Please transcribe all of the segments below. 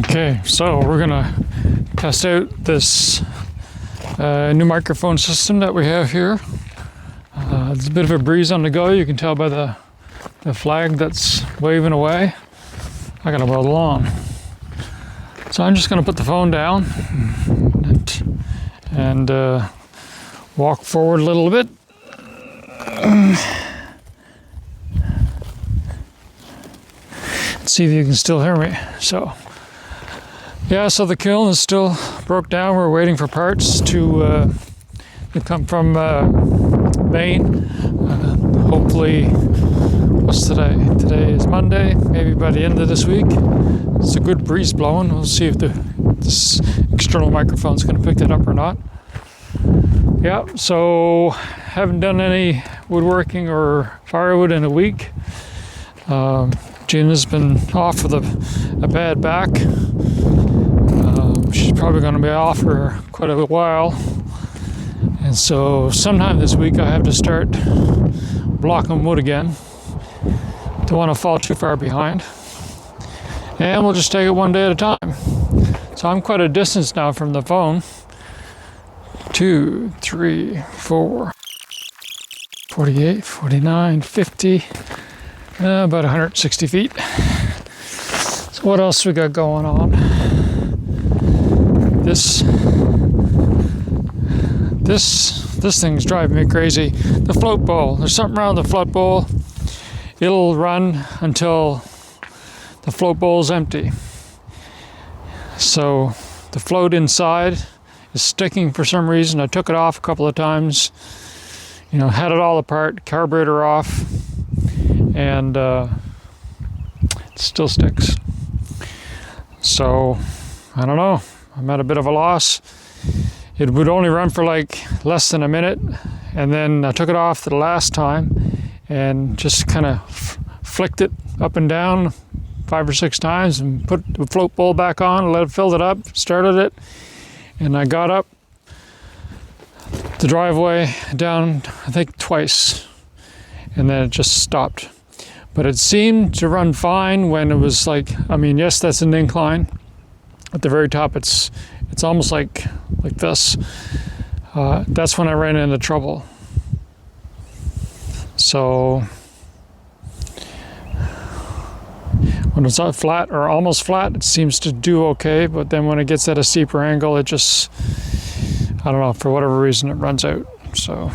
Okay, so we're gonna test out this new microphone system that we have here. It's a bit of a breeze on the go. You can tell by the flag that's waving away. I gotta mow the lawn. So I'm just gonna put the phone down and walk forward a little bit. See if you can still hear me. So the kiln is still broke down. We're waiting for parts to come from Maine. Hopefully, what's today? Today is Monday. Maybe by the end of this week. It's a good breeze blowing. We'll see if this external microphone is going to pick that up or not. Yeah, so haven't done any woodworking or firewood in a week. Gina's been off with a bad back. She's probably going to be off for quite a while. And so sometime this week I have to start blocking wood again. Don't want to fall too far behind. And we'll just take it one day at a time. So I'm quite a distance now from the phone. 2, 3, 4, 48, 49, 50. About 160 feet. So what else we got going on? This thing's driving me crazy. The float bowl. There's something around the float bowl. It'll run until the float bowl's empty. So the float inside is sticking for some reason. I took it off a couple of times. Had it all apart, carburetor off. And it still sticks. So I don't know. I'm at a bit of a loss. It would only run for like less than a minute, and then I took it off the last time and just kind of flicked it up and down 5 or 6 times and put the float bowl back on, filled it up, started it, and I got up the driveway down I think twice, and then it just stopped. But it seemed to run fine when it was yes, that's an incline. At the very top, it's almost like this. That's when I ran into trouble. So when it's not flat or almost flat, it seems to do okay. But then when it gets at a steeper angle, it just, I don't know, for whatever reason, it runs out. So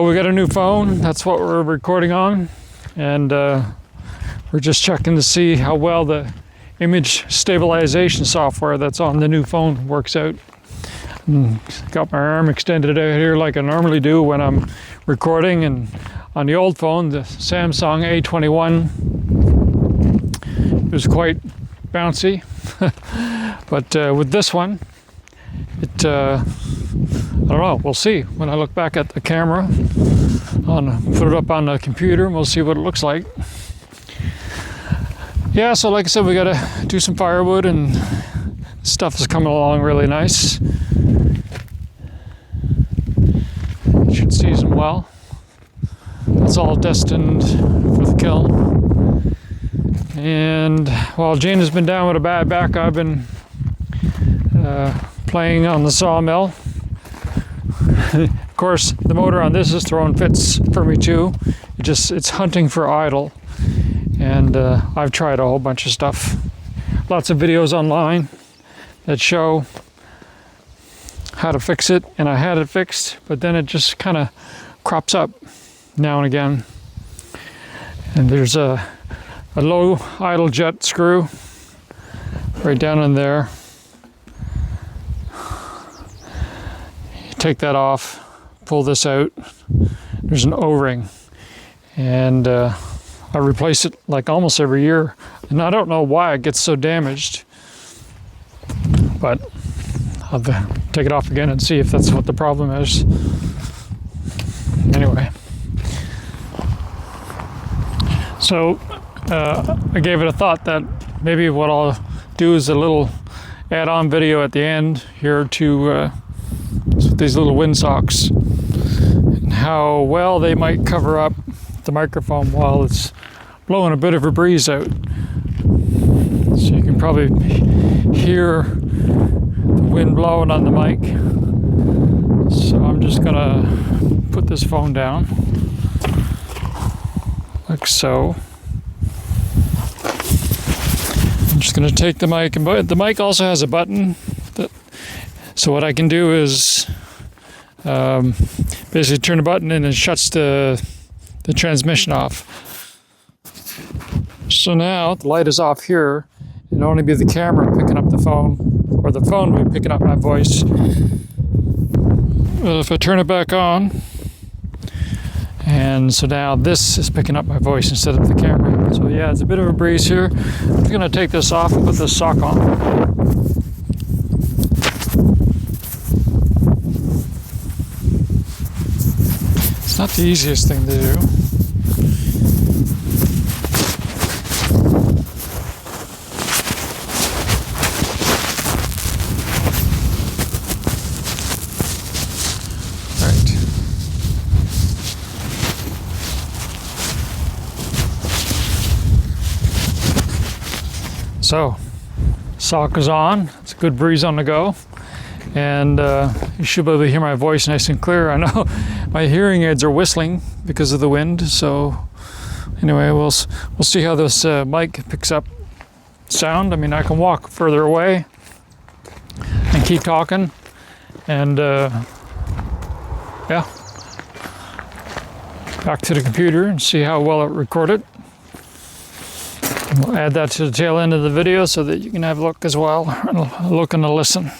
we got a new phone. That's what we're recording on. And we're just checking to see how well the image stabilization software that's on the new phone works out. Got my arm extended out here like I normally do when I'm recording. And on the old phone, the Samsung A21, it was quite bouncy. But with this one, I don't know, we'll see. When I look back at the camera, put it up on the computer, and we'll see what it looks like. Yeah, so like I said, we gotta do some firewood, and stuff is coming along really nice. Should season well. It's all destined for the kiln. And while Gina's been down with a bad back, I've been playing on the sawmill. Of course, the motor on this is throwing fits for me too. It's hunting for idle. And I've tried a whole bunch of stuff. Lots of videos online that show how to fix it. And I had it fixed, but then it just kind of crops up now and again. And there's a low idle jet screw right down in there. Take that off, pull this out. There's an O-ring, and I replace it like almost every year, and I don't know why it gets so damaged, but I'll take it off again and see if that's what the problem is. Anyway, so I gave it a thought that maybe what I'll do is a little add-on video at the end here to these little windsocks and how well they might cover up the microphone while it's blowing a bit of a breeze out. So you can probably hear the wind blowing on the mic. So I'm just gonna put this phone down, like so. I'm just gonna take the mic, and the mic also has a button. So what I can do is basically turn a button and it shuts the transmission off. So now the light is off here. It'll only be the camera picking up the phone, or the phone will be picking up my voice. But if I turn it back on, and so now this is picking up my voice instead of the camera. So yeah, it's a bit of a breeze here. I'm gonna take this off and put this sock on. It's not the easiest thing to do. So, sock is on. It's a good breeze on the go, and you should be able to hear my voice nice and clear. I know my hearing aids are whistling because of the wind. So, anyway, we'll see how this mic picks up sound. I mean, I can walk further away and keep talking, and yeah, back to the computer and see how well it recorded. We'll add that to the tail end of the video so that you can have a look as well, and look and a listen.